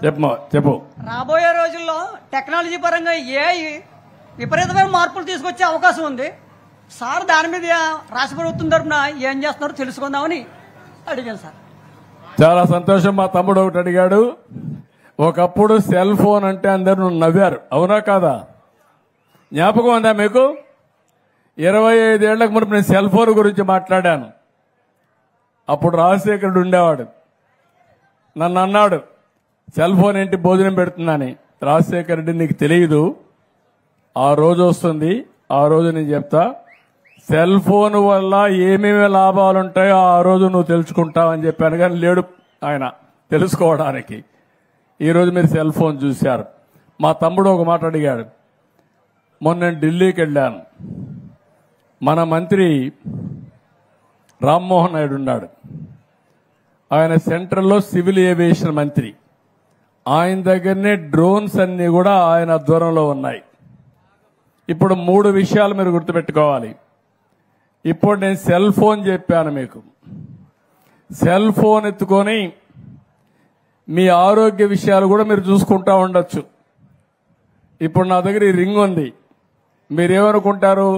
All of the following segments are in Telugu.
చెప్పు. రాబోయే రోజుల్లో టెక్నాలజీ పరంగా ఏఐ విపరీతమైన మార్పులు తీసుకొచ్చే అవకాశం ఉంది. సార్ దాని మీద రాష్ట్ర ప్రభుత్వం తరఫున ఏం చేస్తున్నారో తెలుసుకుందామని అడిగాను సార్. చాలా సంతోషం. మా తమ్ముడు ఒకటి అడిగాడు. ఒకప్పుడు సెల్ ఫోన్ అంటే అందరూ నవ్వారు, అవునా కాదా? జ్ఞాపకం ఉందా మీకు? 25 ఏళ్లకు మునుపు నేను సెల్ ఫోన్ గురించి మాట్లాడాను. అప్పుడు రాజశేఖరుడు ఉండేవాడు. నన్ను అన్నాడు, సెల్ ఫోన్ ఏంటి భోజనం పెడుతుందని. రాజశేఖర రెడ్డి, నీకు తెలియదు, ఆ రోజు వస్తుంది, ఆ రోజు నేను చెప్తా. సెల్ ఫోన్ వల్ల ఏమేమి లాభాలు ఉంటాయో ఆ రోజు నువ్వు తెలుసుకుంటావని చెప్పాను. కానీ లేడు ఆయన తెలుసుకోవడానికి. ఈరోజు మీరు సెల్ ఫోన్ చూశారు. మా తమ్ముడు ఒక మాట అడిగాడు. మొన్న నేను ఢిల్లీకి వెళ్ళాను. మన మంత్రి రామ్మోహన్ నాయుడు ఉన్నాడు. ఆయన సెంట్రల్లో సివిల్ ఏవియేషన్ మంత్రి. ఆయన దగ్గరనే డ్రోన్స్ అన్ని కూడా ఆయన ఆధ్వర్యంలో ఉన్నాయి. ఇప్పుడు 3 విషయాలు మీరు గుర్తుపెట్టుకోవాలి. ఇప్పుడు నేను సెల్ ఫోన్ చెప్పాను మీకు. సెల్ ఫోన్ ఎత్తుకొని మీ ఆరోగ్య విషయాలు కూడా మీరు చూసుకుంటా ఉండొచ్చు. ఇప్పుడు నా దగ్గర ఈ రింగ్ ఉంది. మీరేమనుకుంటారు?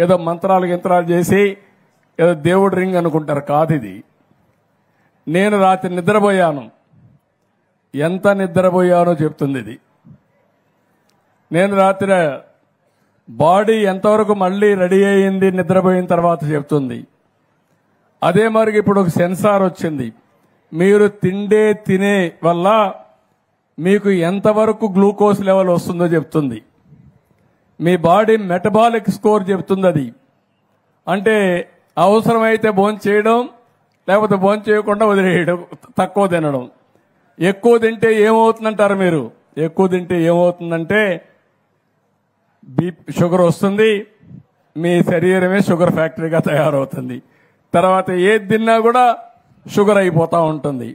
ఏదో మంత్రాలు గింత్రాలు చేసి ఏదో దేవుడి రింగ్ అనుకుంటారు. కాదు, ఇది నేను రాత్రి నిద్రపోయాను. ఎంత నిద్రపోయానో చెప్తుంది ఇది. నేను రాత్రి బాడీ ఎంతవరకు మళ్ళీ రెడీ అయ్యింది నిద్రపోయిన తర్వాత చెప్తుంది. అదే మరి ఇప్పుడు ఒక సెన్సార్ వచ్చింది. మీరు తినే వల్ల మీకు ఎంతవరకు గ్లూకోజ్ లెవెల్ వస్తుందో చెప్తుంది. మీ బాడీ మెటబాలిక్ స్కోర్ చెప్తుంది. అది అంటే అవసరమైతే భోజనం చేయడం, లేకపోతే భోజనం చేయకుండా వదిలేయడం, తక్కువ తినడం. ఎక్కువ తింటే ఏమవుతుందంటారు మీరు? ఎక్కువ తింటే ఏమవుతుందంటే షుగర్ వస్తుంది. మీ శరీరమే షుగర్ ఫ్యాక్టరీగా తయారవుతుంది. తర్వాత ఏది తిన్నా కూడా షుగర్ అయిపోతూ ఉంటుంది.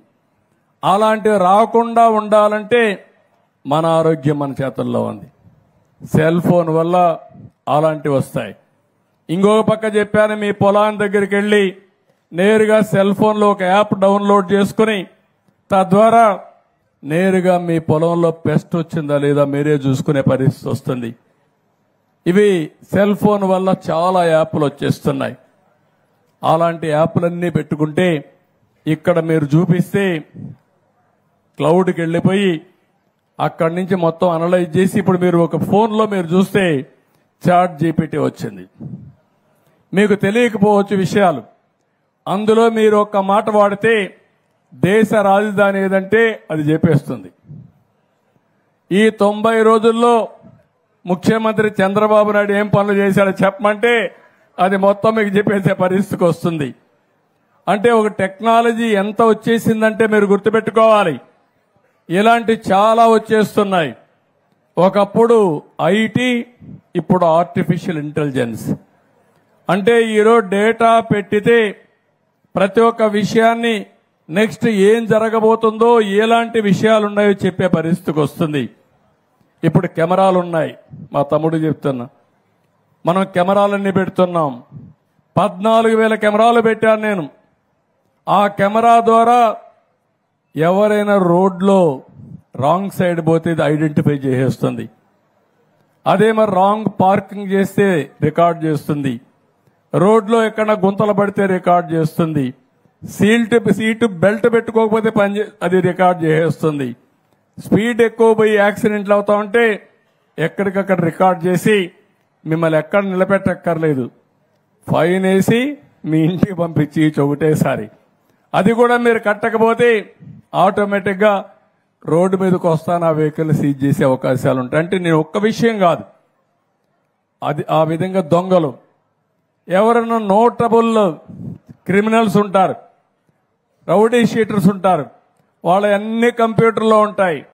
అలాంటివి రాకుండా ఉండాలంటే మన ఆరోగ్యం మన చేతుల్లో ఉంది. సెల్ ఫోన్ వల్ల అలాంటివి వస్తాయి. ఇంకొక పక్క చెప్పాను, మీ పొలాన్ని దగ్గరికి వెళ్ళి నేరుగా సెల్ ఫోన్లో ఒక యాప్ డౌన్లోడ్ చేసుకుని తద్వారా నేరుగా మీ పొలంలో పెస్ట్ వచ్చిందా లేదా మీరే చూసుకునే పరిస్థితి వస్తుంది. ఇవి సెల్ ఫోన్ వల్ల చాలా యాప్లు వచ్చేస్తున్నాయి. అలాంటి యాప్లన్నీ పెట్టుకుంటే ఇక్కడ మీరు చూపిస్తే క్లౌడ్కి వెళ్ళిపోయి అక్కడి నుంచి మొత్తం అనలైజ్ చేసి ఇప్పుడు మీరు ఒక ఫోన్లో మీరు చూస్తే చాట్ జీపీటీ వచ్చింది. మీకు తెలియకపోవచ్చు విషయాలు. అందులో మీరు ఒక్క మాట వాడితే దేశ రాజధాని ఏదంటే అది చెప్పేస్తుంది. ఈ 90 రోజుల్లో ముఖ్యమంత్రి చంద్రబాబు నాయుడు ఏం పనులు చేశాడో చెప్పమంటే అది మొత్తం మీకు చెప్పేసే పరిస్థితికి వస్తుంది. అంటే ఒక టెక్నాలజీ ఎంత వచ్చేసిందంటే మీరు గుర్తుపెట్టుకోవాలి. ఇలాంటి చాలా వచ్చేస్తున్నాయి. ఒకప్పుడు ఐటీ, ఇప్పుడు ఆర్టిఫిషియల్ ఇంటెలిజెన్స్. అంటే ఈరోజు డేటా పెట్టితే ప్రతి ఒక్క విషయాన్ని నెక్స్ట్ ఏం జరగబోతుందో, ఎలాంటి విషయాలున్నాయో చెప్పే పరిస్థితికి వస్తుంది. ఇప్పుడు కెమెరాలు ఉన్నాయి. మా తమ్ముడు చెప్తున్నా, మనం కెమెరాలన్నీ పెడుతున్నాం. 14,000 కెమెరాలు పెట్టాను నేను. ఆ కెమెరా ద్వారా ఎవరైనా రోడ్లో రాంగ్ సైడ్ పోతే ఇది ఐడెంటిఫై చేసేస్తుంది. అదే మరి రాంగ్ పార్కింగ్ చేస్తే రికార్డ్ చేస్తుంది. రోడ్లో ఎక్కడ గుంతలు పడితే రికార్డ్ చేస్తుంది. సీటు బెల్ట్ పెట్టుకోకపోతే అది రికార్డ్ చేసేస్తుంది. స్పీడ్ ఎక్కువ పోయి యాక్సిడెంట్లు అవుతా ఉంటే ఎక్కడికక్కడ రికార్డ్ చేసి మిమ్మల్ని ఎక్కడ నిలబెట్టక్కర్లేదు, ఫైన్ వేసి మీ ఇంటికి పంపించి ఒకటేసారి. అది కూడా మీరు కట్టకపోతే ఆటోమేటిక్ గా రోడ్డు మీదకి వస్తాను ఆ వెహికల్ సీజ్ చేసే అవకాశాలు ఉంటాయి. అంటే నేను ఒక్క విషయం కాదు, అది ఆ విధంగా దొంగలు ఎవరైనా నోటబుల్ క్రిమినల్స్ ఉంటారు, రౌడీ షీటర్స్ ఉంటారు, వాళ్ళ అన్ని కంప్యూటర్లో ఉంటాయి.